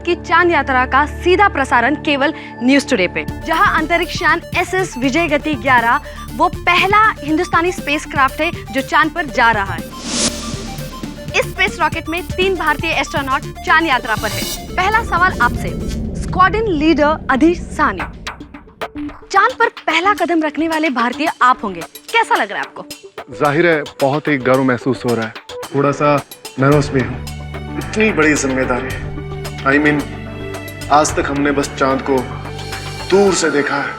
भारत की चांद यात्रा का सीधा प्रसारण केवल न्यूज टुडे पे, जहां अंतरिक्ष यान SS विजयगति 11 वो पहला हिंदुस्तानी स्पेसक्राफ्ट है जो चांद पर जा रहा है। इस स्पेस रॉकेट में 3 भारतीय एस्ट्रोनॉट चांद यात्रा पर है। पहला सवाल आपसे, स्क्वाड्रन लीडर अधीर साहनी, चांद पर पहला कदम रखने वाले भारतीय आप होंगे, कैसा लग रहा है आपको? जाहिर है बहुत ही गर्व महसूस हो रहा है, थोड़ा सा नर्वस भी हूँ। इतनी बड़ी जिम्मेदारी, I mean, आज तक हमने बस चांद को दूर से देखा है।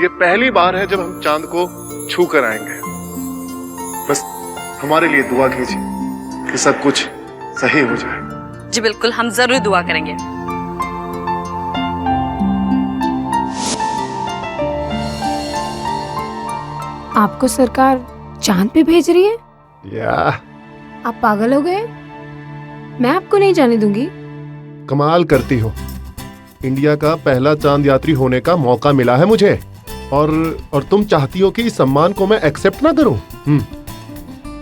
ये पहली बार है जब हम चांद को छू कर आएंगे। बस हमारे लिए दुआ कीजिए कि सब कुछ सही हो जाए। जी बिल्कुल, हम जरूर दुआ करेंगे। आपको सरकार चांद पे भेज रही है? या आप पागल हो गए? मैं आपको नहीं जाने दूंगी। कमाल करती हो, इंडिया का पहला चांद यात्री होने का मौका मिला है मुझे, और तुम चाहती हो कि इस सम्मान को मैं एक्सेप्ट ना करूं?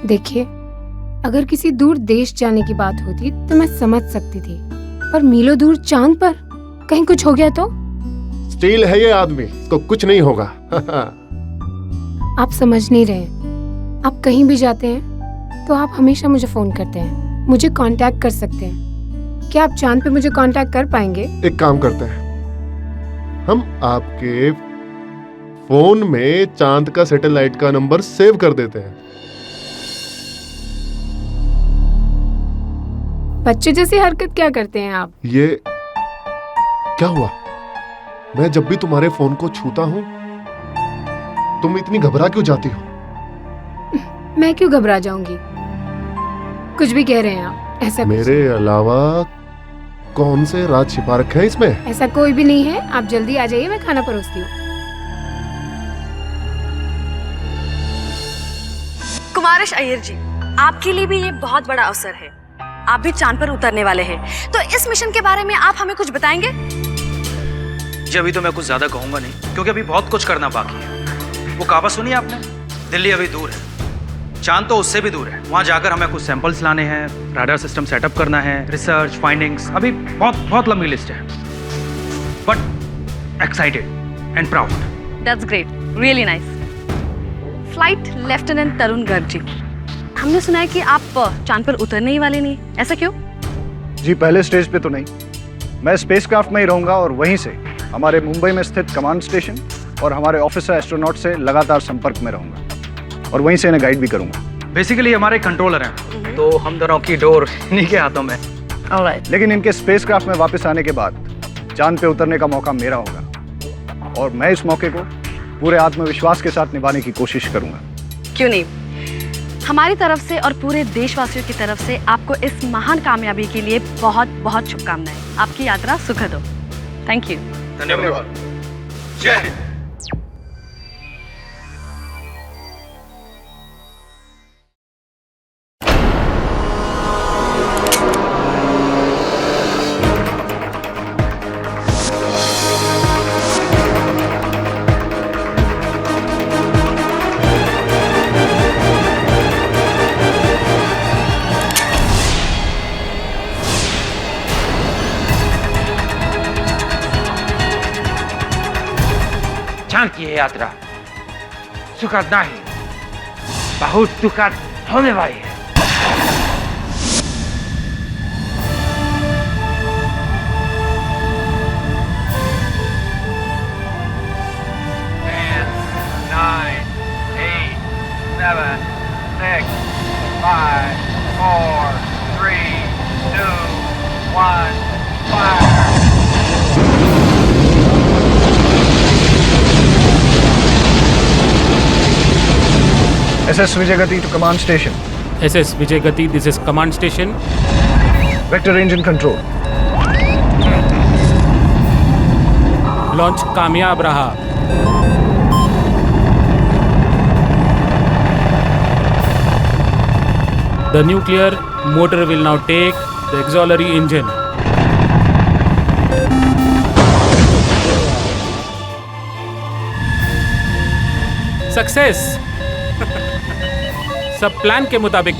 देखिए, अगर किसी दूर देश जाने की बात होती तो मैं समझ सकती थी, पर मीलों दूर चांद पर कहीं कुछ हो गया तो? स्टील है ये आदमी, इसको कुछ नहीं होगा। आप समझ नहीं रहे। आप कहीं भी जाते हैं तो आप हमेशा मुझे फोन करते हैं, मुझे कांटेक्ट कर सकते हैं। क्या आप चांद पे मुझे कांटेक्ट कर पाएंगे? एक काम करते हैं, हम आपके फोन में चांद का सैटेलाइट का नंबर सेव कर देते हैं। बच्चे जैसी हरकत क्या करते हैं आप? ये क्या हुआ? मैं जब भी तुम्हारे फोन को छूता हूं तुम इतनी घबरा क्यों जाती हो? मैं क्यों घबरा जाऊंगी? कुछ भी कह रहे हैं आप। ऐसा मेरे अलावा कौन से राज छिपा रखे हैं इसमें? ऐसा कोई भी नहीं है। आप जल्दी आ जाइए, मैं खाना परोसती हूँ। कुमारेश अय्यर जी, आपके लिए भी ये बहुत बड़ा अवसर है। आप भी चांद पर उतरने वाले हैं, तो इस मिशन के बारे में आप हमें कुछ बताएंगे? जी अभी तो मैं कुछ ज्यादा कहूंगा नहीं, क्योंकि अभी बहुत कुछ करना बाकी है। वो कहावत सुनी आपने, दिल्ली अभी दूर है, चांद तो उससे भी दूर है। वहां जाकर हमें कुछ सैंपल्स लाने हैं, राडार सिस्टम सेटअप करना है, रिसर्च फाइंडिंग्स, अभी बहुत बहुत लंबी लिस्ट है, but excited and proud. That's great, really nice. Flight lieutenant Tarun Garg ji, हमने सुना है कि आप चांद पर उतरने ही वाले नहीं, ऐसा क्यों? जी पहले स्टेज पे तो नहीं, मैं स्पेसक्राफ्ट में ही रहूंगा और वहीं से हमारे मुंबई में स्थित कमांड स्टेशन और हमारे ऑफिसर एस्ट्रोनॉट से लगातार संपर्क में रहूंगा और वहीं से इन्हें गाइड भी करूंगा। बेसिकली हमारे कंट्रोलर हैं, तो हम दोनों की डोर इन्हीं के हाथों में। ऑलराइट। लेकिन इनके स्पेसक्राफ्ट में वापस आने के बाद चांद पे उतरने का मौका मेरा होगा और मैं इस मौके को पूरे आत्मविश्वास के साथ निभाने की कोशिश करूंगा। क्यों नहीं, हमारी तरफ से और पूरे देशवासियों की तरफ से आपको इस महान कामयाबी के लिए बहुत बहुत शुभकामनाएं। आपकी यात्रा सुखद हो। Thank you. धन्यवाद। जय हिंद। चांद की है यात्रा सुखद नहीं, बहुत दुखद होने वाली है। Nine, 8, 7, 6, 5, 4, 3, 2, 1, fire! SS Vijayagati to command station. SS Vijayagati, this is command station. Vector engine control. Launch कामयाब रहा। The nuclear motor will now take the auxiliary engine. Success! सब प्लान के मुताबिक।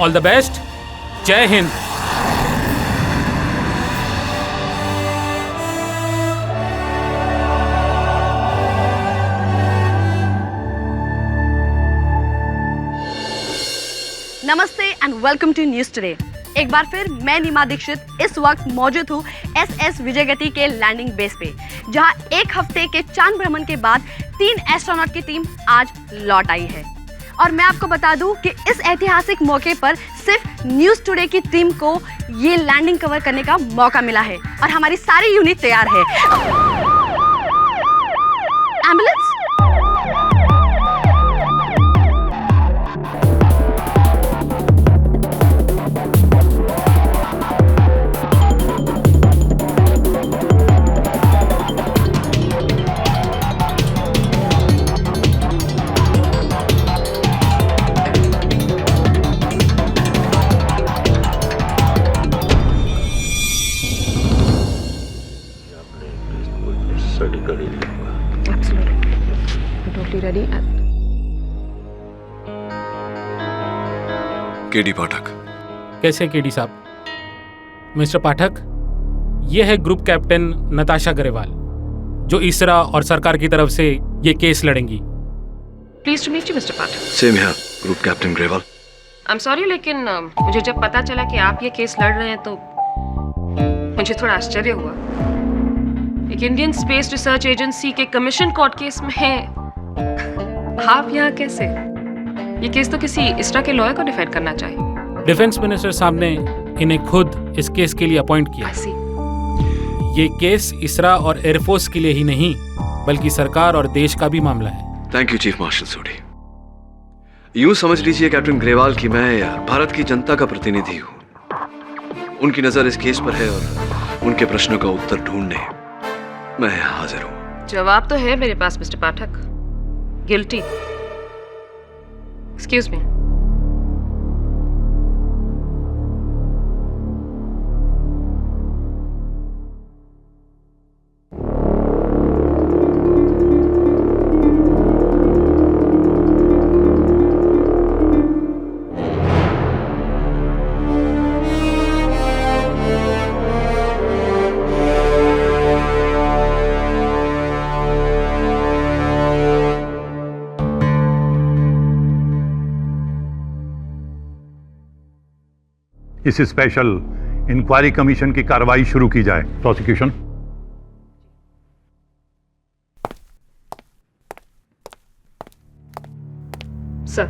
All the best. जय हिंद। नमस्ते and welcome to news today. एक बार फिर मैं नीमा दीक्षित इस वक्त मौजूद हूँ SS विजयगति के लैंडिंग बेस पे, जहाँ एक हफ्ते के चांद भ्रमण के बाद 3 एस्ट्रोनॉट की टीम आज लौट आई है। और मैं आपको बता दूं कि इस ऐतिहासिक मौके पर सिर्फ न्यूज टुडे की टीम को ये लैंडिंग कवर करने का मौका मिला है और हमारी सारी यूनिट तैयार है। एम्बुलेंस केडी पाठक। कैसे केडी साहब? मिस्टर पाठक, ये है ग्रुप कैप्टन नताशा ग्रेवाल, जो इसरा और सरकार की तरफ से ये केस लड़ेंगी। Please to meet you mister Pathak. Same here, group captain Grewal. I am sorry, लेकिन मुझे जब पता चला कि आप ये केस लड़ रहे हैं तो मुझे थोड़ा आश्चर्य हुआ। एक इंडियन स्पेस रिसर्च एजेंसी के कमीशन कोर्ट केस में आप यहाँ कैसे? ये केस तो किसी इसरा के लॉयर को डिफेंड करना चाहिए। डिफेंस मिनिस्टर साहब ने इन्हें खुद इस केस के लिए अपॉइंट किया। ये केस इसरा और एयरफोर्स के लिए ही नहीं बल्कि सरकार और देश का भी मामला है। थैंक यू चीफ मार्शल सोडी। यूं समझ लीजिए कैप्टन ग्रेवाल कि मैं भारत की जनता का प्रतिनिधि हूँ। उनकी नजर इस केस पर है और उनके प्रश्नों का उत्तर ढूंढने मैं हाजिर हूँ। जवाब तो है मेरे पास मिस्टर पाठक। गिल्टी। Excuse me. इस स्पेशल इंक्वायरी कमीशन की कार्रवाई शुरू की जाए। प्रोसिक्यूशन। सर,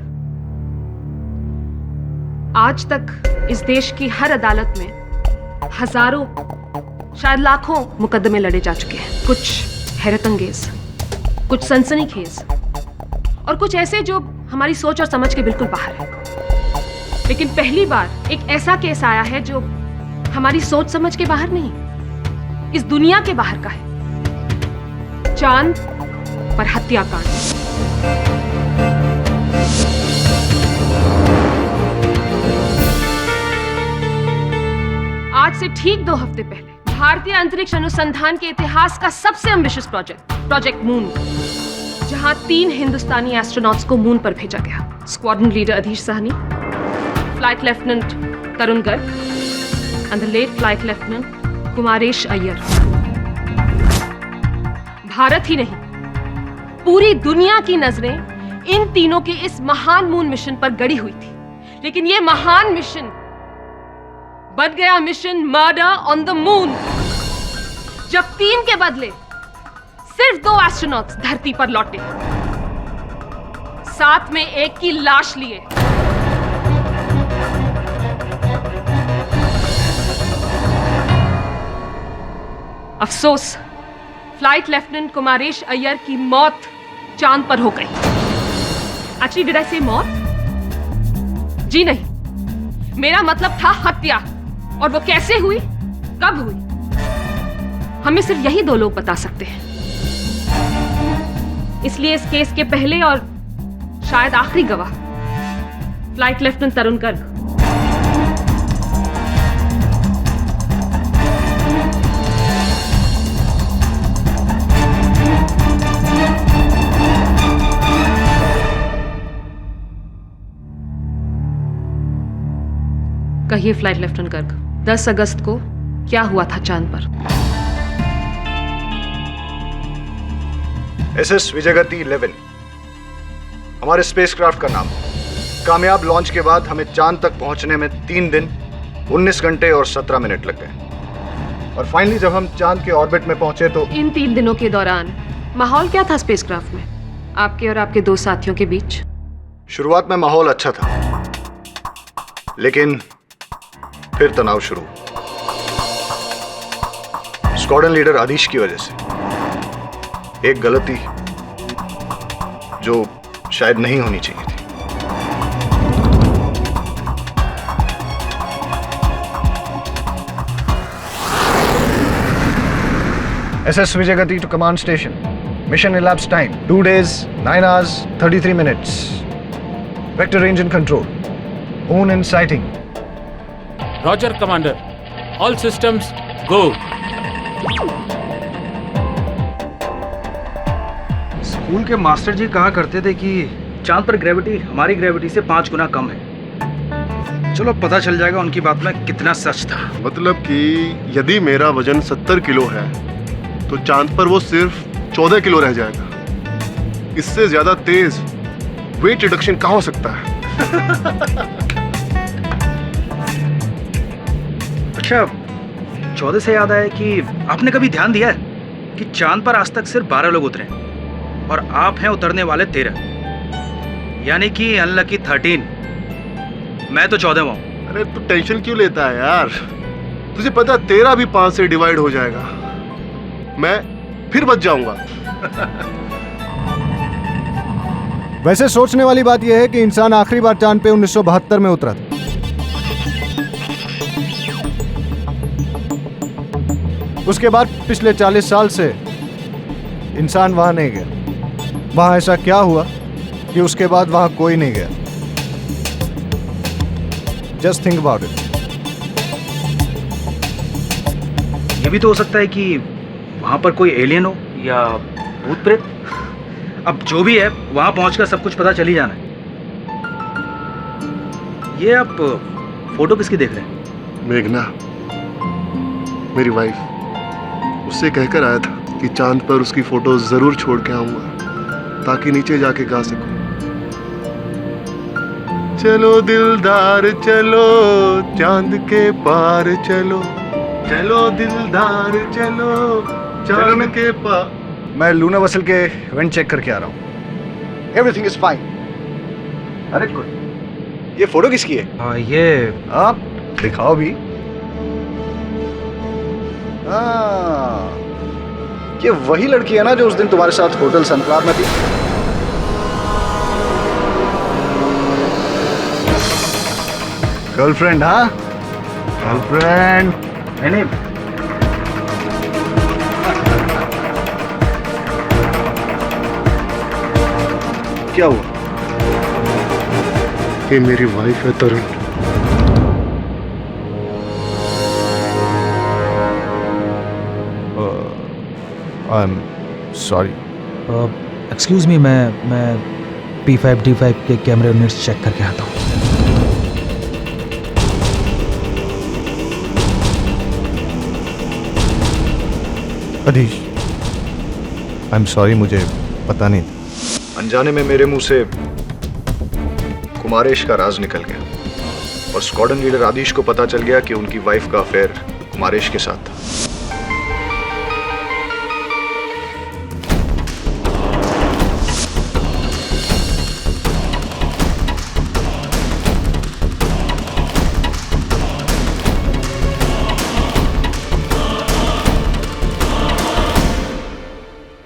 आज तक इस देश की हर अदालत में हजारों, शायद लाखों मुकदमे लड़े जा चुके हैं। कुछ हैरतअंगेज, कुछ सनसनीखेज और कुछ ऐसे जो हमारी सोच और समझ के बिल्कुल बाहर है। लेकिन पहली बार एक ऐसा केस आया है जो हमारी सोच समझ के बाहर नहीं, इस दुनिया के बाहर का है। चांद पर हत्याकांड। आज से ठीक 2 हफ्ते पहले भारतीय अंतरिक्ष अनुसंधान के इतिहास का सबसे एम्बिशियस प्रोजेक्ट मून, जहां 3 हिंदुस्तानी एस्ट्रोनॉट्स को मून पर भेजा गया। Squadron leader Adhish Sahni, flight lieutenant Tarun Garg and the late flight lieutenant Kumaresh Iyer. Bharat ही नहीं, पूरी दुनिया की नजरें इन तीनों के इस महान मून मिशन पर गड़ी हुई थी। लेकिन ये महान मिशन बन गया mission murder on the moon, जब 3 के बदले सिर्फ 2 एस्ट्रोनॉट्स धरती पर लौटे, साथ में एक की लाश लिए। अफसोस, फ्लाइट लेफ्टिनेंट कुमारेश अय्यर की मौत चांद पर हो गई। एक्चुअली डिड आई से मौत? जी नहीं, मेरा मतलब था हत्या। और वो कैसे हुई, कब हुई, हमें सिर्फ यही 2 लोग बता सकते हैं। इसलिए इस केस के पहले और शायद आखिरी गवाह फ्लाइट लेफ्टिनेंट तरुण गर्ग। कहिए फ्लाइट लेफ्टिनेंट गर्ग, 10 अगस्त को क्या हुआ था चांद पर? SS विजयगति 11 हमारे स्पेसक्राफ्ट का नाम। कामयाब लॉन्च के बाद हमें चांद तक पहुंचने में 3 दिन 19 घंटे और 17 मिनट लग गए। और फाइनली जब हम चांद के ऑर्बिट में पहुंचे तो इन 3 दिनों के दौरान माहौल क्या था स्पेसक्राफ्ट में, आपके और आपके 2 साथियों के बीच? शुरुआत में माहौल अच्छा था, लेकिन फिर तनाव शुरू। स्क्वाड्रन लीडर आदिश की वजह से एक गलती जो शायद नहीं होनी चाहिए थी। SS Vijayagati to command station. Mission elapsed time 2 days, 9 hours, 33 minutes. Vector range and control. Moon in sighting. Roger commander, all systems go. School के मास्टर जी कहा करते थे कि चांद पर ग्रेविटी हमारी ग्रेविटी से 5 गुना कम है। चलो पता चल जाएगा उनकी बात में कितना सच था। मतलब कि यदि मेरा वजन 70 किलो है तो चांद पर वो सिर्फ 14 किलो रह जाएगा। इससे ज्यादा तेज वेट रिडक्शन कहाँ हो सकता है? अच्छा, 14 से याद आया कि आपने कभी ध्यान दिया है कि चांद पर आज तक सिर्फ 12 लोग उतरे और आप हैं उतरने वाले 13, यानी कि अनलकी 13। मैं तो 14वां हूं। अरे तू टेंशन क्यों लेता है यार? तुझे पता है 13 भी 5 से डिवाइड हो जाएगा, मैं फिर बच जाऊंगा। वैसे सोचने वाली बात यह है कि इंसान आखिरी बार चांद पे 1972 में उतरा था। उसके बाद पिछले 40 साल से इंसान वहां नहीं गया। वहां ऐसा क्या हुआ कि उसके बाद वहां कोई नहीं गया? Just think about it. ये भी तो हो सकता है कि वहां पर कोई एलियन हो या भूत प्रेत। अब जो भी है वहां पहुंचकर सब कुछ पता चल ही जाना है। ये आप फोटो किसकी देख रहे हैं? मेघना, मेरी वाइफ। उससे कहकर आया था कि चांद पर उसकी फोटो जरूर छोड़ के आऊंगा ताकि नीचे जाके गा सकूं। चलो दिलदार चलो, चांद के पार चलो, चलो दिलदार चलो, चांद के पार। मैं लूना वसल के इवेंट चेक करके आ रहा हूँ। Everything is fine. अरे ये फोटो किसकी है? ये आप दिखाओ भी। ये वही लड़की है ना जो उस दिन तुम्हारे साथ होटल सनफ्लावर में थी? गर्लफ्रेंड? हाँ, गर्लफ्रेंड। नहीं, क्या हुआ? ये मेरी वाइफ है Tarun. I am sorry. Excuse me, मैं P5 D5 के कैमरे यूनिट्स चेक करके आता हूँ। अधीश, आई एम सॉरी, मुझे पता नहीं था। अनजाने में मेरे मुंह से कुमारेश का राज निकल गया और स्क्वाड्रन लीडर आदिश को पता चल गया कि उनकी वाइफ का अफेयर कुमारेश के साथ था।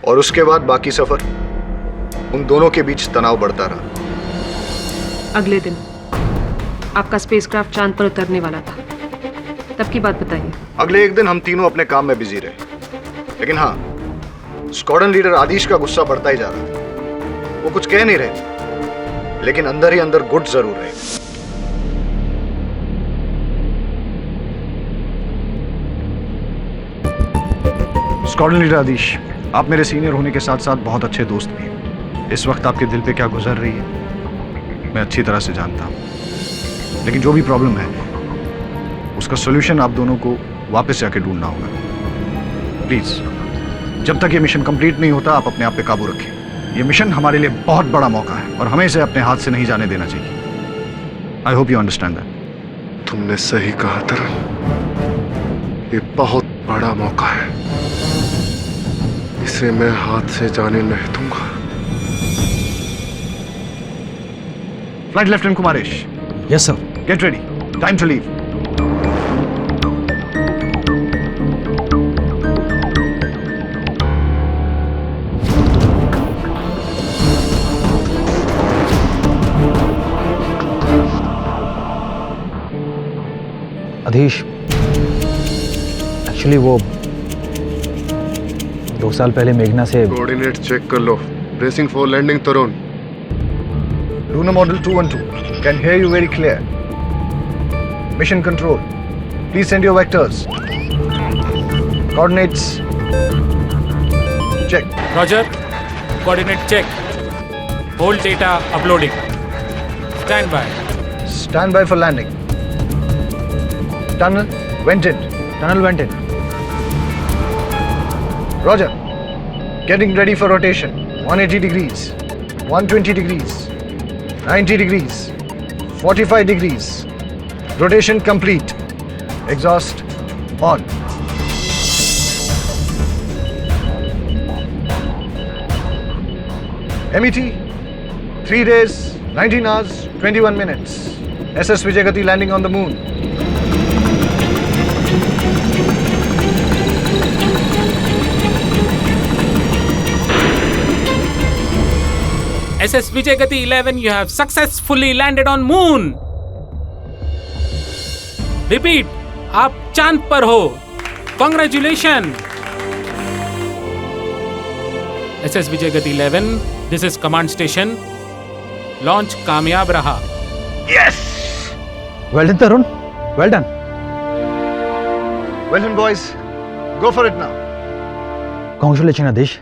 और उसके बाद बाकी सफर उन दोनों के बीच तनाव बढ़ता रहा। अगले दिन आपका स्पेसक्राफ्ट चांद पर उतरने वाला था, तब की बात बताइए। अगले एक दिन हम तीनों अपने काम में बिजी रहे, लेकिन हाँ, स्क्वाड्रन लीडर आदिश का गुस्सा बढ़ता ही जा रहा था। वो कुछ कह नहीं रहे, लेकिन अंदर ही अंदर गुट जरूर रहे। स्क्वाड्रन लीडर आदिश, आप मेरे सीनियर होने के साथ साथ बहुत अच्छे दोस्त भी हैं। इस वक्त आपके दिल पे क्या गुजर रही है मैं अच्छी तरह से जानता हूँ, लेकिन जो भी प्रॉब्लम है उसका सॉल्यूशन आप दोनों को वापस जाके ढूंढना होगा। प्लीज, जब तक ये मिशन कंप्लीट नहीं होता आप अपने आप पे काबू रखें। ये मिशन हमारे लिए बहुत बड़ा मौका है और हमें इसे अपने हाथ से नहीं जाने देना चाहिए। I hope you understand that. तुमने सही कहा तरन, ये बहुत बड़ा मौका है, इसे मैं हाथ से जाने नहीं दूंगा। Flight Lieutenant Kumaresh. Yes, sir. Get ready. Time to leave. Adhish, actually वो 2 साल पहले मेघना से कोऑर्डिनेट चेक कर लो। Bracing for landing Tarun. Lunar Model 212. Can hear you very clear. Mission Control. Please send your vectors. Coordinates. Check. Roger. Coordinate check. Whole data uploading. Stand by. Stand by for landing. Tunnel vented. Tunnel went in. Roger. Getting ready for rotation. 180 degrees. 120 degrees. 90 degrees. 45 degrees. Rotation complete. Exhaust on. MET 3 days, 19 hours, 21 minutes. SS Vijayagati landing on the moon. SS Vijayagati 11, you have successfully landed on moon. Repeat, आप चांद पर हो. Congratulations. SS Vijayagati 11, this is command station. Launch कामयाब रहा. Yes! Well done Tarun, well done. Well done, boys. Go for it now. Congratulation Adhish.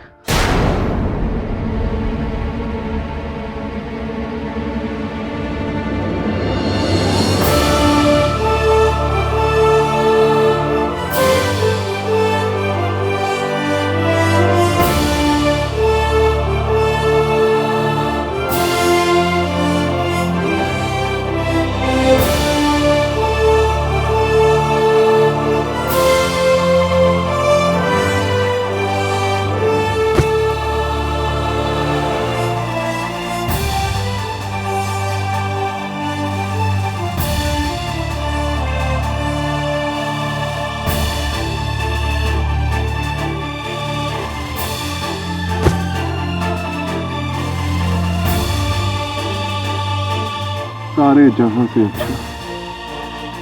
सारे जहां से अच्छा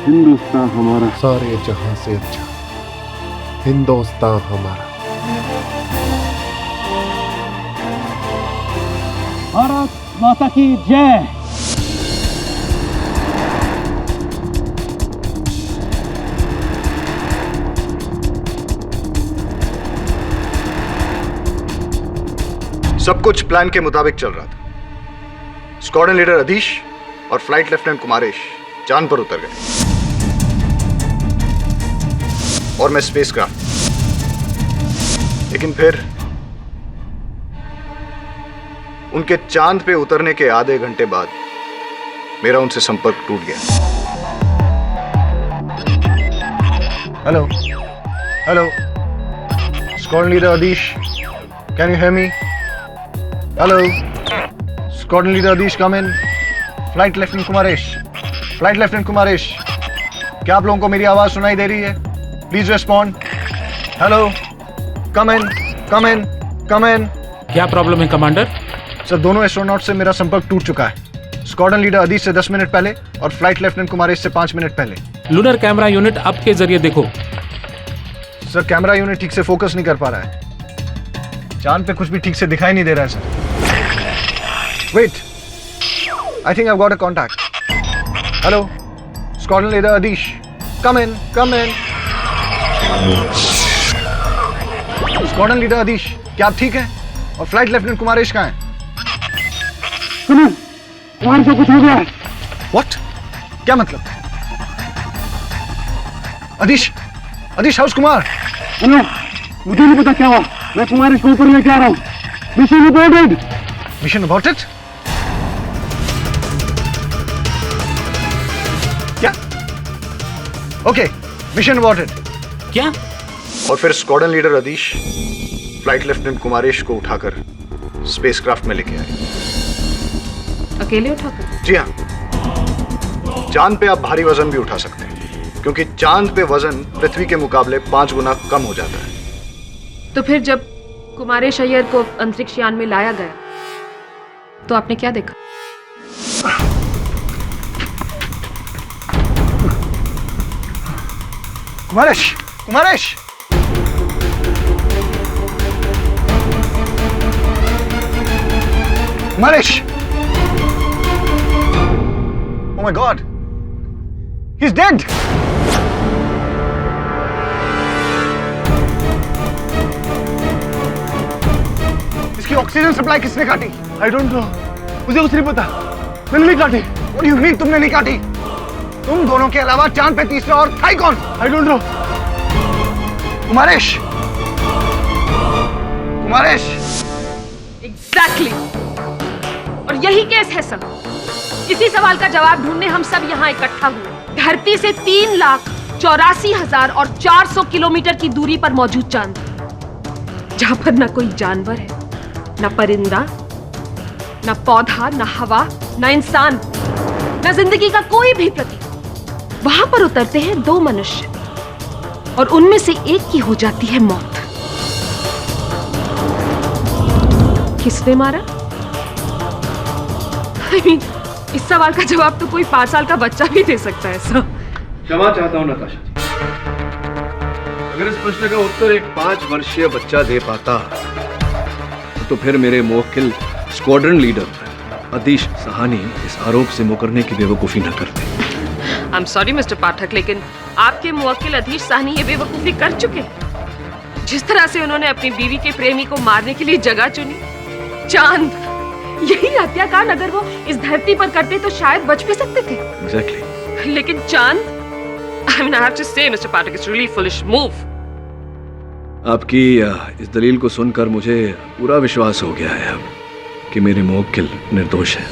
हिंदुस्तान हमारा। सारे जहां से अच्छा हिंदुस्तान हमारा। भारत माता की जय। सब कुछ प्लान के मुताबिक चल रहा था। स्क्वाड्रन लीडर अधीश और फ्लाइट लेफ्टिनेंट कुमारेश चांद पर उतर गए और मैं स्पेसक्राफ्ट। लेकिन फिर उनके चांद पे उतरने के आधे घंटे बाद मेरा उनसे संपर्क टूट गया। Hello hello, squadron leader अधीश, can you hear me? Hello, squadron leader अधीश, come in. Flight lieutenant Kumaresh, flight lieutenant Kumaresh, क्या आप लोगों को मेरी आवाज सुनाई दे रही है? Please respond. हेलो, कम इन, कम इन, कम इन। क्या प्रॉब्लम है कमांडर? सर, दोनों एस्ट्रोनॉट से मेरा संपर्क टूट चुका है। स्क्वाड्रन लीडर अधीश से 10 मिनट पहले और फ्लाइट लेफ्टिनेंट कुमारेश से 5 मिनट पहले। लूनर कैमरा यूनिट अप के जरिए देखो। सर, कैमरा यूनिट ठीक से फोकस नहीं कर पा रहा है। चांद पे कुछ भी ठीक से दिखाई नहीं दे रहा है sir. Wait, I think I've got a contact. Hello, Squadron Leader Adish. Come in, come in. Squadron Leader Adish, क्या आप ठीक हैं? और फ्लाइट लेफ्टिनेंट कुमारेश कहाँ हैं? सुनो, वहां से कुछ हो गया है। What? क्या मतलब? अदिश, अदिश, हाउस कुमार। हेलो, मुझे नहीं पता क्या हुआ। मैं कुमारेश को ऊपर लेके आ रहा हूँ। Mission aborted. Mission aborted? Okay, mission aborted. क्या? और फिर squadron leader Adhish flight lieutenant Kumaresh को उठाकर स्पेसक्राफ्ट में लेके आए। अकेले उठाकर? जी हाँ, चांद पे आप भारी वजन भी उठा सकते हैं, क्योंकि चांद पे वजन पृथ्वी के मुकाबले 5 गुना कम हो जाता है। तो फिर जब कुमारेश अय्यर को अंतरिक्ष यान में लाया गया तो आपने क्या देखा? Kumaresh, Kumaresh! Kumaresh! Oh my God! He's dead! इसकी ऑक्सीजन सप्लाई किसने काटी? आई डोंट नो, मुझे कुछ नहीं पता, मैंने नहीं काटी। What do you mean तुमने नहीं काटी? तुम दोनों के अलावा चांद पे तीसरा और था ही कौन? I don't know. Kumaresh! Kumaresh! Exactly. और यही केस है सर। इसी सवाल का जवाब ढूंढने हम सब यहाँ इकट्ठा हुए। धरती से 3,84,000 और 400 किलोमीटर की दूरी पर मौजूद चांद, जहां पर न कोई जानवर है, न परिंदा, न पौधा, न हवा, न इंसान, न जिंदगी का कोई भी प्रतीक। वहां पर उतरते हैं 2 मनुष्य और उनमें से एक की हो जाती है मौत। किसने मारा? I mean, इस सवाल का जवाब तो कोई 5 साल का बच्चा भी दे सकता है सर। क्षमा चाहता हूं नताशा जी, अगर इस प्रश्न का उत्तर एक 5 वर्षीय बच्चा दे पाता तो फिर मेरे मुवक्किल स्क्वाड्रन लीडर अधीश सहानी इस आरोप से मुकरने की बेवकूफी न करते। आई एम सॉरी मिस्टर पाठक, लेकिन आपके मुवक्किल अधीश साहनी ये बेवकूफी कर चुके। जिस तरह से उन्होंने अपनी बीवी के प्रेमी को मारने के लिए जगह चुनी, चांद, यही हत्याकांड अगर वो इस धरती पर करते तो शायद बच भी सकते थे। Exactly. लेकिन चांद, I mean, I have to say, Mr. Pathak, it's really foolish move. आपकी इस दलील को सुनकर मुझे पूरा विश्वास हो गया है अब कि मेरे मुवक्किल निर्दोष है।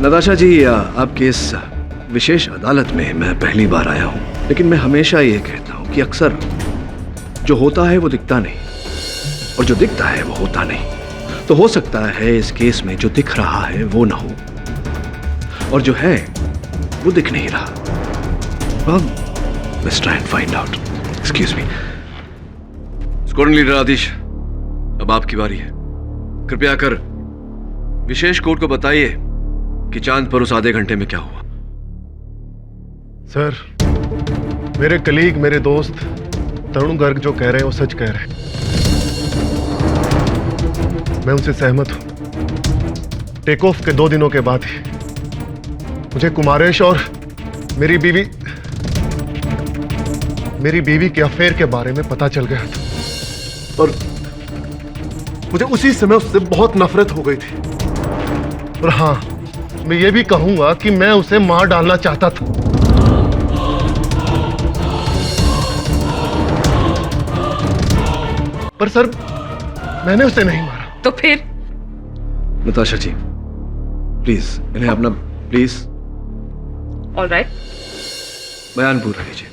नताशा जी, आपके इस विशेष अदालत में मैं पहली बार आया हूं, लेकिन मैं हमेशा ये कहता हूं कि अक्सर जो होता है वो दिखता नहीं, और जो दिखता है वो होता नहीं। तो हो सकता है इस केस में जो दिख रहा है वो ना हो, और जो है वो दिख नहीं रहा। Well, let's try and find out. Excuse me. Squadron leader Adish, अब आपकी बारी है। कृपया कर विशेष कोर्ट को बताइए कि चांद पर उस आधे घंटे में क्या हुआ। सर, मेरे कलीग, मेरे दोस्त तरुण गर्ग जो कह रहे हैं वो सच कह रहे हैं। मैं उनसे सहमत हूं। टेक ऑफ के 2 दिनों के बाद ही मुझे कुमारेश और मेरी बीवी के अफेयर के बारे में पता चल गया था, और मुझे उसी समय उससे बहुत नफरत हो गई थी। और हाँ, मैं ये भी कहूंगा कि मैं उसे मार डालना चाहता था। पर सर, मैंने उसे नहीं मारा। तो फिर? नताशा जी, प्लीज इन्हें अपना प्लीज ऑल राइट, बयान पूरा कीजिए।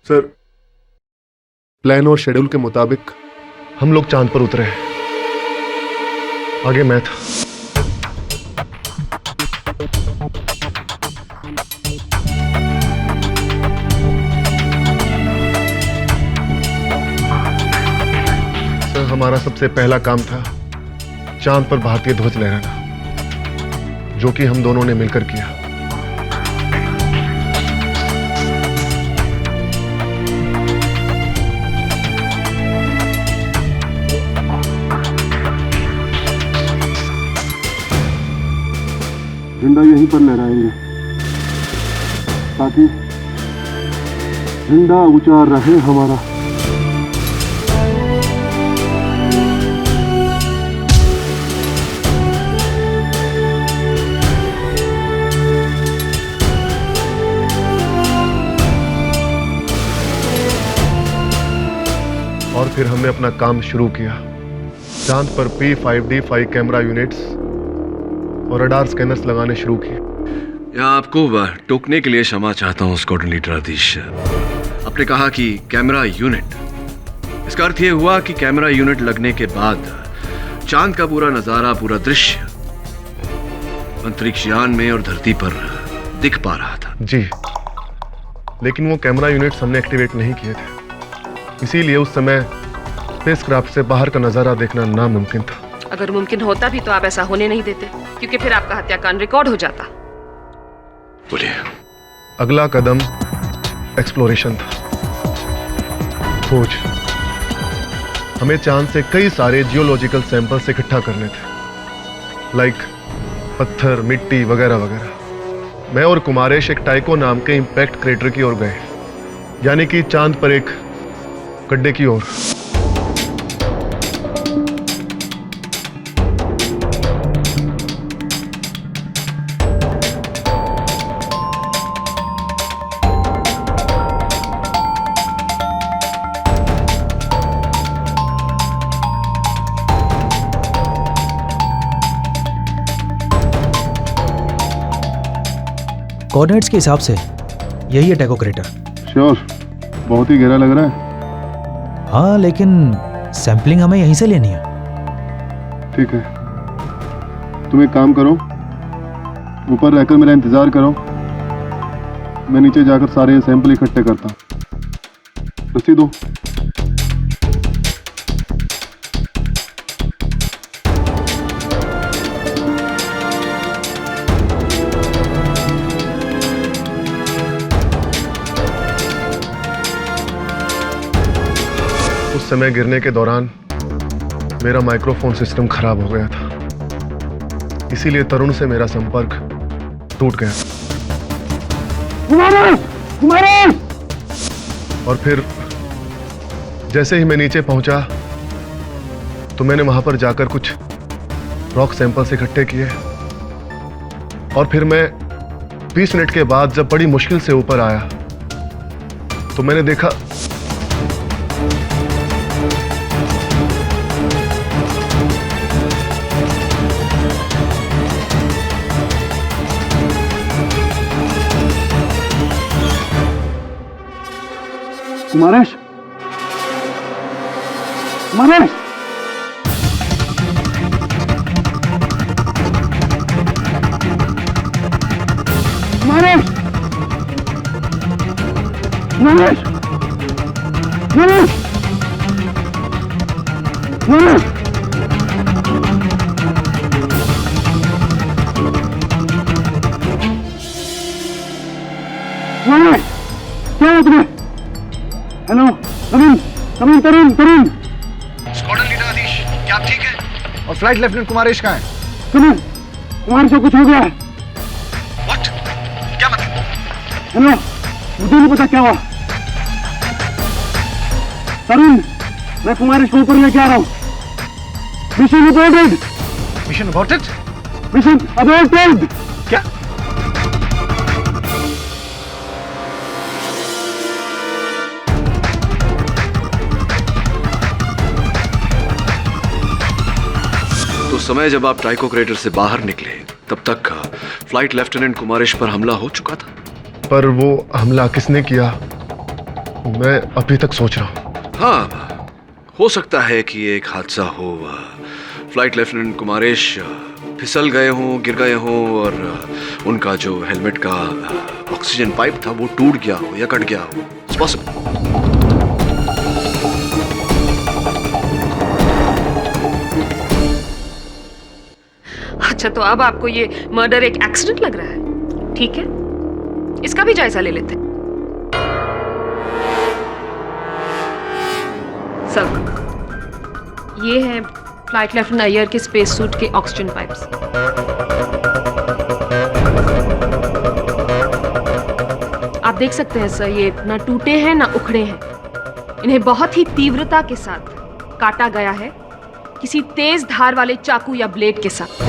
सर, प्लान और शेड्यूल के मुताबिक हम लोग चांद पर उतरे हैं। आगे मैं था। सर, हमारा सबसे पहला काम था चांद पर भारतीय ध्वज लहराना, जो कि हम दोनों ने मिलकर किया। झंडा यहीं पर लहराएंगे ताकि झंडा ऊंचा रहे हमारा। और फिर हमने अपना काम शुरू किया। चांद पर P5D5 कैमरा यूनिट्स और रडार स्कैनर्स लगाने शुरू किए। यहाँ आपको टोकने के लिए क्षमा चाहता हूँ स्क्वाड्रन लीडर आदिश। आपने कहा कि कैमरा यूनिट, इसका अर्थ यह हुआ कि कैमरा यूनिट लगने के बाद चांद का पूरा नजारा, पूरा दृश्य अंतरिक्ष यान में और धरती पर दिख पा रहा था। जी, लेकिन वो कैमरा यूनिट्स हमने एक्टिवेट नहीं किए थे, इसीलिए उस समय स्पेसक्राफ्ट से बाहर का नजारा देखना नामुमकिन था। अगर मुमकिन होता भी तो आप ऐसा होने नहीं देते, क्योंकि फिर आपका हत्याकांड रिकॉर्ड हो जाता। बोलिए। अगला कदम एक्सप्लोरेशन था, खोज। हमें चांद से कई सारे जियोलॉजिकल सैंपल्स इकट्ठा करने थे, लाइक पत्थर, मिट्टी वगैरह वगैरह। मैं और कुमारेश एक टाइको नाम के इंपैक्ट क्रेटर की ओर गए, यानी कि चांद पर एक गड्ढे की ओर। कोऑर्डिनेट्स के हिसाब से यही है टैको क्रेटर। श्योर, बहुत ही गहरा लग रहा है। हाँ, लेकिन सैंपलिंग हमें यहीं से लेनी है। ठीक है, तुम एक काम करो, ऊपर रहकर मेरा इंतजार करो, मैं नीचे जाकर सारे सैंपल इकट्ठे करता हूँ। रस्सी दो। उस समय गिरने के दौरान मेरा माइक्रोफोन सिस्टम खराब हो गया था, इसीलिए तरुण से मेरा संपर्क टूट गया। और फिर जैसे ही मैं नीचे पहुंचा तो मैंने वहां पर जाकर कुछ रॉक सैंपल्स इकट्ठे किए, और फिर मैं 20 मिनट के बाद जब बड़ी मुश्किल से ऊपर आया तो मैंने देखा कुमारेश, कुमारेश, कुमारेश, कुमारेश, कुमारेश, कुमारेश। कुमारेश, क्या हुआ तुम्हें? हेलो, तरुण, तरुण, तरुण, तरुण। स्क्वाड्रन लीडर आदिश, क्या आप ठीक है? और फ्लाइट लेफ्टिनेंट कुमारेश कहाँ है? तरुण, कुमार से कुछ हो गया है। What? क्या मतलब? हेलो, मुझे नहीं पता क्या हुआ। तरुण, मैं कुमारेश को ऊपर लेके आ रहा हूँ। Mission aborted. Mission aborted? Mission aborted. क्या? तो समय जब आप टाइको क्रेटर से बाहर निकले तब तक फ्लाइट लेफ्टिनेंट कुमारेश पर हमला हो चुका था। पर वो हमला किसने किया, मैं अभी तक सोच रहा हूँ। हाँ, हो सकता है कि एक हादसा हो, फ्लाइट लेफ्टिनेंट कुमारेश फिसल गए हों, गिर गए हों, और उनका जो हेलमेट का ऑक्सीजन पाइप था वो टूट गया हो या कट गया हो। It's possible. अच्छा, तो अब आपको ये मर्डर एक एक्सीडेंट लग रहा है? ठीक है, इसका भी जायजा ले लेते हैं। सर, ये है फ्लाइट लेफ्टिनेंट अय्यर के स्पेस सूट के ऑक्सीजन पाइप्स। आप देख सकते हैं सर, ये ना टूटे हैं ना उखड़े हैं। इन्हें बहुत ही तीव्रता के साथ काटा गया है, किसी तेज धार वाले चाकू या ब्लेड के साथ।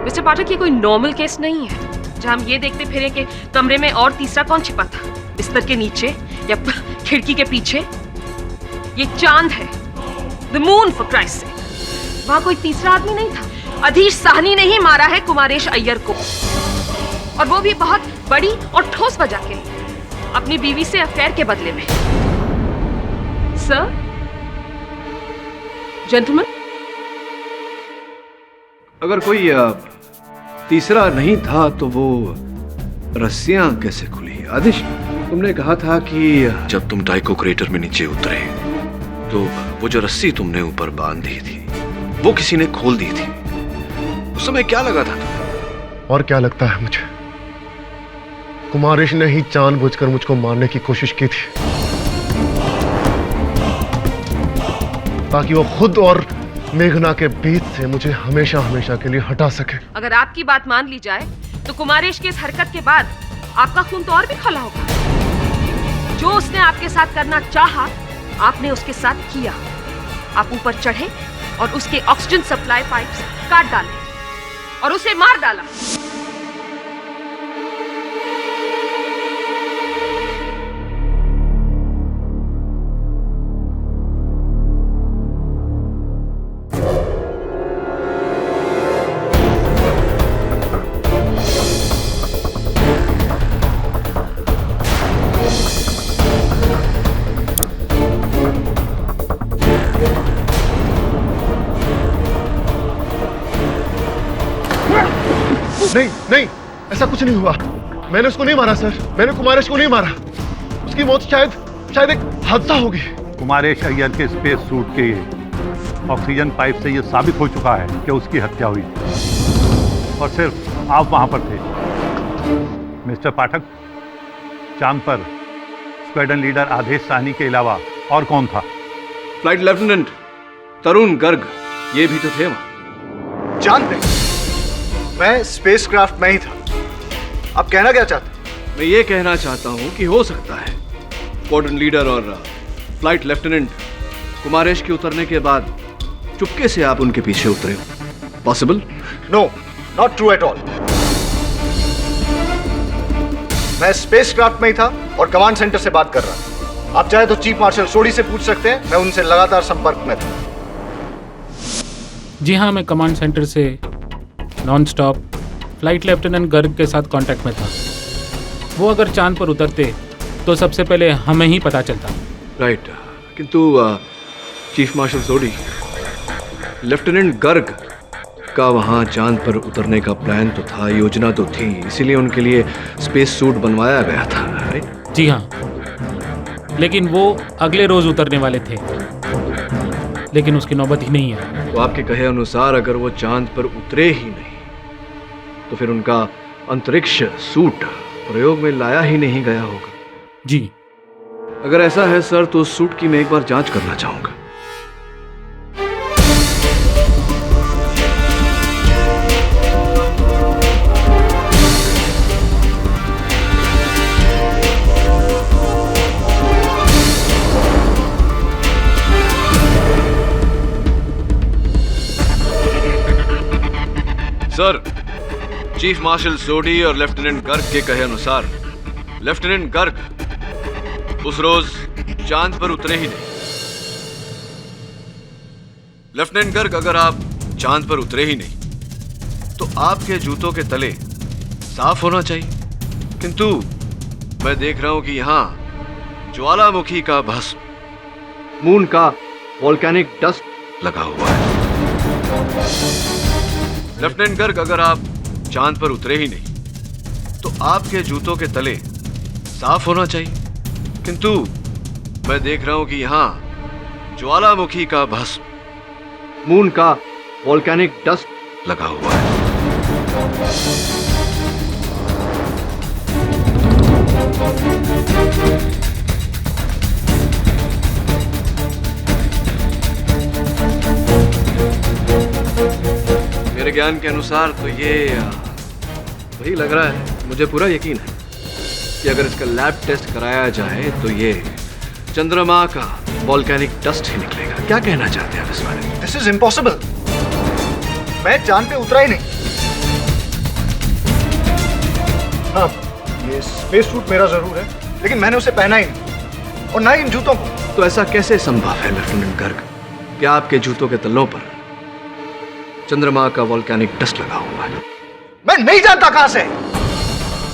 मिस्टर पाठक, ये कोई नॉर्मल केस नहीं है जहां हम ये देखते फिरें कि कमरे में और तीसरा कौन छिपा था, बिस्तर के नीचे या खिड़की के पीछे। ये चांद है, द मून फॉर क्राइस्ट सेक। वहां कोई तीसरा आदमी नहीं था। अधीश साहनी ने ही मारा है कुमारेश अय्यर को, और वो भी बहुत बड़ी और ठोस वजह के लिए, अपनी बीवी से अफेयर के बदले में। सर, जेंटलमैन, अगर कोई तीसरा नहीं था तो वो रस्सियां कैसे खुली? आदिश, तुमने कहा था कि जब तुम टाइको क्रेटर में नीचे उतरे तो वो जो रस्सी तुमने ऊपर बांध दी थी वो किसी ने खोल दी थी। उस समय क्या लगा था तुम्हें? और क्या लगता है मुझे? कुमारेश ने ही जानबूझकर मुझको मारने की कोशिश की थी, ताकि वो खुद और मेघना के बीच से मुझे हमेशा हमेशा के लिए हटा सके। अगर आपकी बात मान ली जाए तो कुमारेश की इस हरकत के बाद आपका खून तो और भी खौला होगा। जो उसने आपके साथ करना चाहा, आपने उसके साथ किया। आप ऊपर चढ़े और उसके ऑक्सीजन सप्लाई पाइप्स काट डाले और उसे मार डाला। नहीं नहीं, ऐसा कुछ नहीं हुआ। मैंने उसको नहीं मारा सर, मैंने कुमारेश को नहीं मारा। उसकी मौत शायद एक हादसा होगी। कुमारेश अय्यर के स्पेस सूट के ऑक्सीजन पाइप से यह साबित हो चुका है कि उसकी हत्या हुई और सिर्फ आप वहां पर थे। मिस्टर पाठक, चांद पर स्क्वाड्रन लीडर आदेश साहनी के अलावा और कौन था? फ्लाइट लेफ्टिनेंट तरुण गर्ग, ये भी तो थे वहां। चांद पे मैं स्पेसक्राफ्ट में ही था। आप कहना क्या चाहते हैं? मैं ये कहना चाहता हूं कि हो सकता है स्क्वाड्रन लीडर और फ्लाइट लेफ्टिनेंट कुमारेश के उतरने के बाद चुपके से आप उनके पीछे उतरे हो। Possible? No, not true at all. मैं स्पेसक्राफ्ट में ही था और कमांड सेंटर से बात कर रहा था। आप चाहे तो चीफ मार्शल सोडी से पूछ सकते हैं, मैं उनसे लगातार संपर्क में था। जी हाँ, मैं कमांड सेंटर से non stop flight lieutenant Garg के साथ कांटेक्ट में था। वो अगर चांद पर उतरते तो सबसे पहले हमें ही पता चलता। राइट, किंतु चीफ मार्शल सोडी, लेफ्टिनेंट गर्ग का वहाँ चांद पर उतरने का प्लान तो था, योजना तो थी, इसीलिए उनके लिए स्पेस सूट बनवाया गया था। राइट? जी हाँ, लेकिन वो अगले रोज उतरने वाले थे, लेकिन उसकी नौबत ही नहीं है। तो आपके कहे अनुसार अगर वो चांद पर उतरे ही नहीं तो फिर उनका अंतरिक्ष सूट प्रयोग में लाया ही नहीं गया होगा। जी, अगर ऐसा है सर तो उस सूट की मैं एक बार जांच करना चाहूंगा। सर, चीफ मार्शल सोडी और लेफ्टिनेंट गर्ग के कहे अनुसार लेफ्टिनेंट गर्ग उस रोज चांद पर उतरे ही नहीं। लेफ्टिनेंट गर्ग, अगर आप चांद पर उतरे ही नहीं तो आपके जूतों के तले साफ होना चाहिए, किंतु मैं देख रहा हूं कि यहां ज्वालामुखी का भस्म, मून का वोल्केनिक डस्ट लगा हुआ है। लेफ्टिनेंट गर्ग, अगर आप चांद पर उतरे ही नहीं तो आपके जूतों के तले साफ होना चाहिए, किंतु मैं देख रहा हूं कि यहां ज्वालामुखी का भस्म, मून का वोल्केनिक डस्ट लगा हुआ है। मेरे ज्ञान के अनुसार तो ये वही लग रहा है। मुझे पूरा यकीन है कि अगर इसका लैब टेस्ट कराया जाए तो ये चंद्रमा का वोल्केनिक डस्ट ही निकलेगा। क्या कहना चाहते हैं आप इस बारे में? This is impossible. मैं चांद पे उतरा ही नहीं। हाँ, ये स्पेस सूट मेरा जरूर है, लेकिन मैंने उसे पहना ही नहीं, और ना ही इन जूतों को। तो ऐसा कैसे संभव है लेफ्टिनेंट गर्ग कि आपके जूतों के तल्लों पर चंद्रमा का वॉल्केनिक डस्ट लगा हुआ है। मैं नहीं जानता कहां से।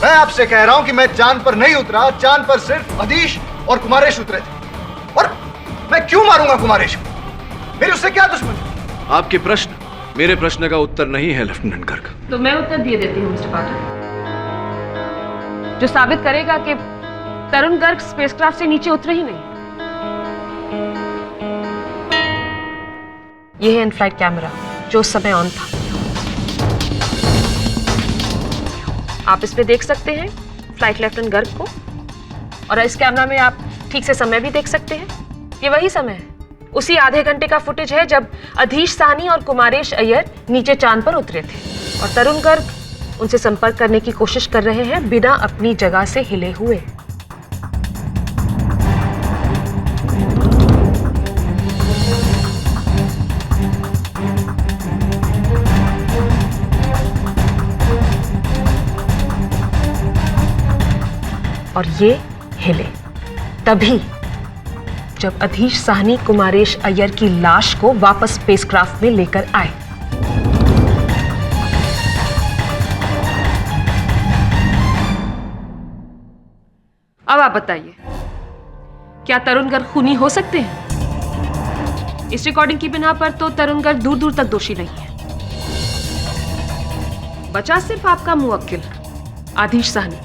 मैं आपसे कह रहा हूं कि मैं चांद पर नहीं उतरा, चांद पर सिर्फ अधीश और कुमारेश उतरे थे। और मैं क्यों मारूंगा कुमारेश को? मेरी उससे क्या दुश्मनी? आपके प्रश्न मेरे प्रश्न का उत्तर नहीं है लेफ्टिनेंट गर्ग। तो मैं उत्तर दिए देती हूँ मिस्टर पाठक, जो साबित करेगा कि तरुण गर्ग स्पेसक्राफ्ट से नीचे उतरे ही नहीं। यह है इन फ्लाइट कैमरा जो उस समय ऑन था। आप इस पे देख सकते हैं फ्लाइट लेफ्टिनेंट गर्ग को, और इस कैमरा में आप ठीक से समय भी देख सकते हैं। ये वही समय है, उसी आधे घंटे का फुटेज है जब अधीश साहनी और कुमारेश अय्यर नीचे चांद पर उतरे थे, और तरुण गर्ग उनसे संपर्क करने की कोशिश कर रहे हैं बिना अपनी जगह से हिले हुए। और ये हिले तभी जब अधीश साहनी कुमारेश अय्यर की लाश को वापस स्पेसक्राफ्ट में लेकर आए। अब आप बताइए, क्या तरुण गर्ग खूनी हो सकते हैं? इस रिकॉर्डिंग की बिना पर तो तरुण गर्ग दूर दूर तक दोषी नहीं है। बचा सिर्फ आपका मुवक्किल आधीश साहनी।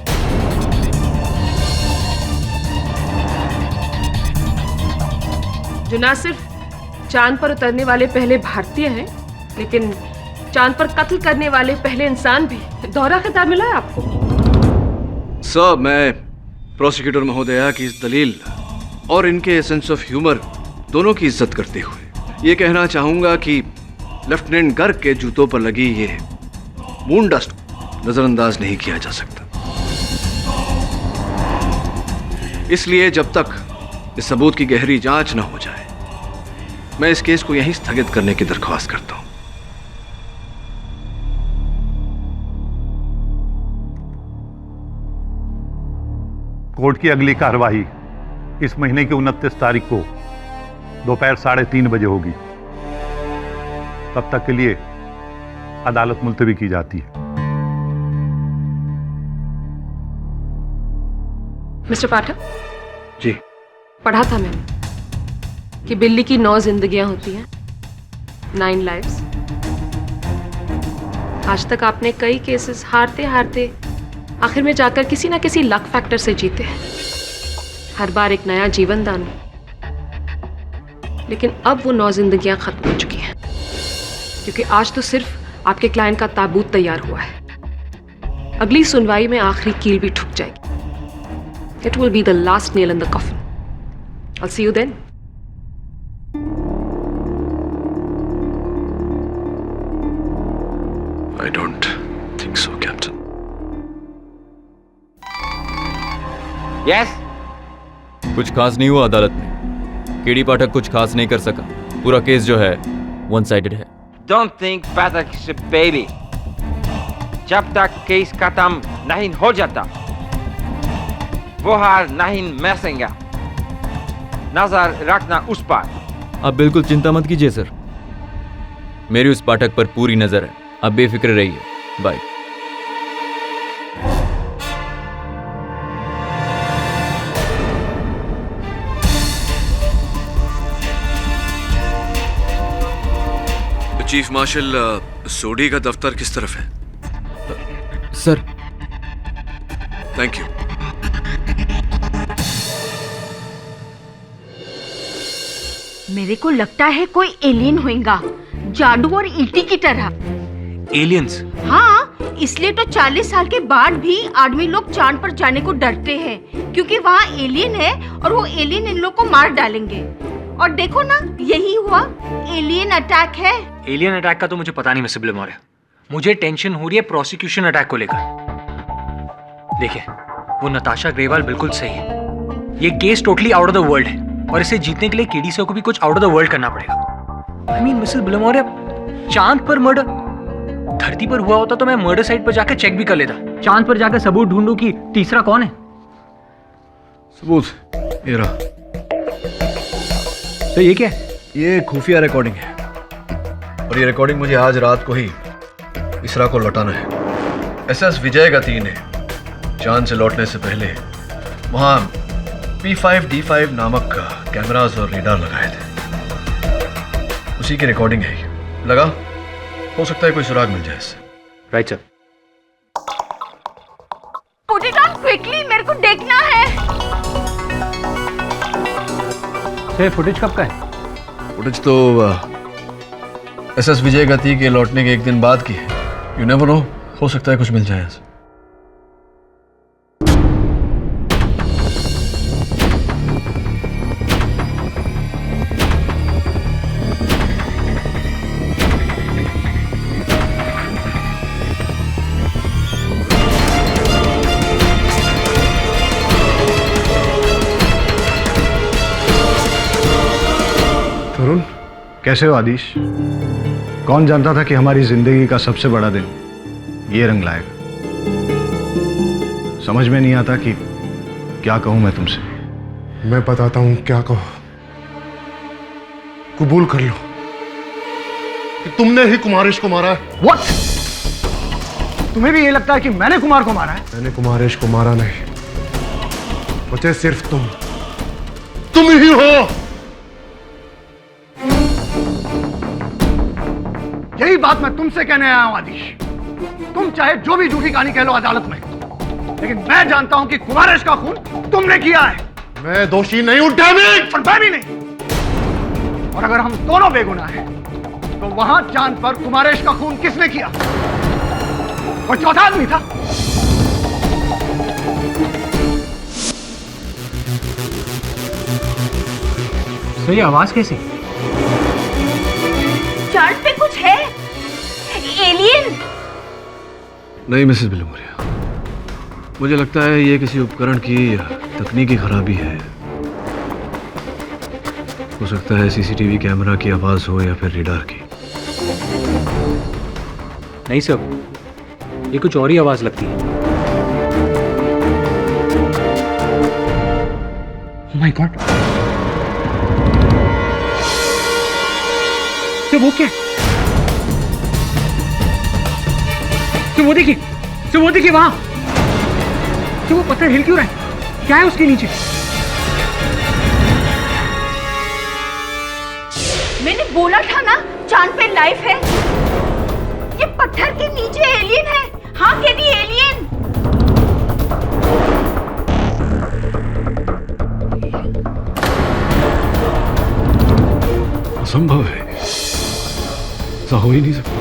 जो ना सिर्फ चांद पर उतरने वाले पहले भारतीय हैं, लेकिन चांद पर कत्ल करने वाले पहले इंसान भी। दोहरा खिताब मिला है आपको। सर, मैं प्रोसिक्यूटर महोदया की इस दलील और इनके सेंस ऑफ ह्यूमर दोनों की इज्जत करते हुए ये कहना चाहूंगा कि लेफ्टिनेंट गर्ग के जूतों पर लगी ये मून डस्ट नजरअंदाज नहीं किया जा सकता। इसलिए जब तक इस सबूत की गहरी जांच न हो जाए, मैं इस केस को यहीं स्थगित करने की दरख्वास्त करता हूं। कोर्ट की अगली कार्रवाई इस महीने की 29 तारीख को दोपहर 3:30 बजे होगी। तब तक के लिए अदालत मुलतवी की जाती है। मिस्टर पाठक जी, पढ़ा था मैंने कि बिल्ली की 9 जिंदगियां होती हैं, 9 लाइव्स। आज तक आपने कई केसेस हारते हारते आखिर में जाकर किसी ना किसी लक फैक्टर से जीते हैं। हर बार एक नया जीवन दान, लेकिन अब वो 9 जिंदगियां खत्म हो चुकी हैं, क्योंकि आज तो सिर्फ आपके क्लाइंट का ताबूत तैयार हुआ है। अगली सुनवाई में आखिरी कील भी ठुक जाएगी। It will be the last nail in the coffin. I'll see you then. I don't think so, Captain. Yes? कुछ खास नहीं हुआ अदालत में। केडी पाठक कुछ खास नहीं कर सका। पूरा केस जो है वन साइडेड है। Don't think Pathak is a baby. जब तक केस खत्म नहीं हो जाता, वो हार नहीं मैसेंगा। नजर रखना उस पर। आप बिल्कुल चिंता मत कीजिए सर, मेरी उस पाठक पर पूरी नजर है। आप बेफिक्र रहिए। बाय। चीफ मार्शल, सोडी का दफ्तर किस तरफ है? Sir, thank you. मेरे को लगता है कोई एलियन होगा, जादू और ईटी की तरह। एलियंस? हाँ, इसलिए तो 40 साल के बाद भी आदमी लोग चांद पर जाने को डरते हैं, क्योंकि वहाँ एलियन है और वो एलियन इन लोग को मार डालेंगे। और देखो ना, यही हुआ, एलियन अटैक है। एलियन अटैक का तो मुझे पता नहीं मिस्टर ब्लेमोरे। मुझे टेंशन हो रही है प्रोसिक्यूशन अटैक को लेकर। देखिए, वो नताशा ग्रेवाल बिल्कुल सही है। ये case totally out of the world है, और इसे जीतने के लिए केडी सर को भी कुछ आउट ऑफ द वर्ल्ड करना पड़ेगा। आई मीन मिसेस ब्लेमोरे, चांद पर मर्डर, धरती पर हुआ होता तो मैं मर्डर साइट पर जाकर चेक भी कर लेता। चांद पर जाकर सबूत ढूंढूं कि तीसरा कौन है। सबूत ये रहा। तो ये क्या है? ये खुफिया रिकॉर्डिंग है और ये रिकॉर्डिंग मुझे आज रात को ही इसरा को लौटाना है। एसएस विजय गति ने चांद से लौटने से पहले वहां P5D5 नामक कैमरास और रेडार लगाए थे। उसी की रिकॉर्डिंग है ये। लगा हो सकता है कोई सुराग मिल जाए इससे। Right sir. Put it on quickly, मेरे को देखना है। सर फुटेज कब का है? फुटेज तो एसएस विजय गति के लौटने के एक दिन बाद की है। यू नेवर नो, हो सकता है कुछ मिल जाए ऐसे। तरुण, कैसे हो आदिश? कौन जानता था कि हमारी जिंदगी का सबसे बड़ा दिन ये रंग लाएगा। समझ में नहीं आता कि क्या कहूं मैं तुमसे। मैं बताता हूं क्या कहो। कबूल कर लो कि तुमने ही कुमारेश को मारा है। What? तुम्हें भी ये लगता है कि मैंने कुमार को मारा है? मैंने कुमारेश को मारा नहीं, बचे सिर्फ तुम ही हो। यही बात मैं तुमसे कहने आया हूं आदिश। तुम चाहे जो भी झूठी कहानी कह लो अदालत में, लेकिन मैं जानता हूं कि कुमारेश का खून तुमने किया है। मैं दोषी नहीं हूं, डैम इट! और मैं भी नहीं। और अगर हम दोनों बेगुनाह हैं, तो वहां चांद पर कुमारेश का खून किसने किया? कोई चौथा आदमी था? सर ये आवाज कैसी? चांद पे कुछ है? एलियन? नहीं मिसेस बिलमोरिया, मुझे लगता है ये किसी उपकरण की तकनीकी खराबी है। हो सकता है सीसीटीवी कैमरा की आवाज हो या फिर रेडार की। नहीं सर, ये कुछ और ही आवाज लगती है। माय गॉड, तो वो क्या? तो वो देखिए वहां। तो वो पत्थर हिल क्यों रहा है? क्या है उसके नीचे? मैंने बोला था ना चांद पे लाइफ है। ये पत्थर के नीचे एलियन है। हाँ केडी, एलियन। असंभव है, ऐसा हो ही नहीं सकता।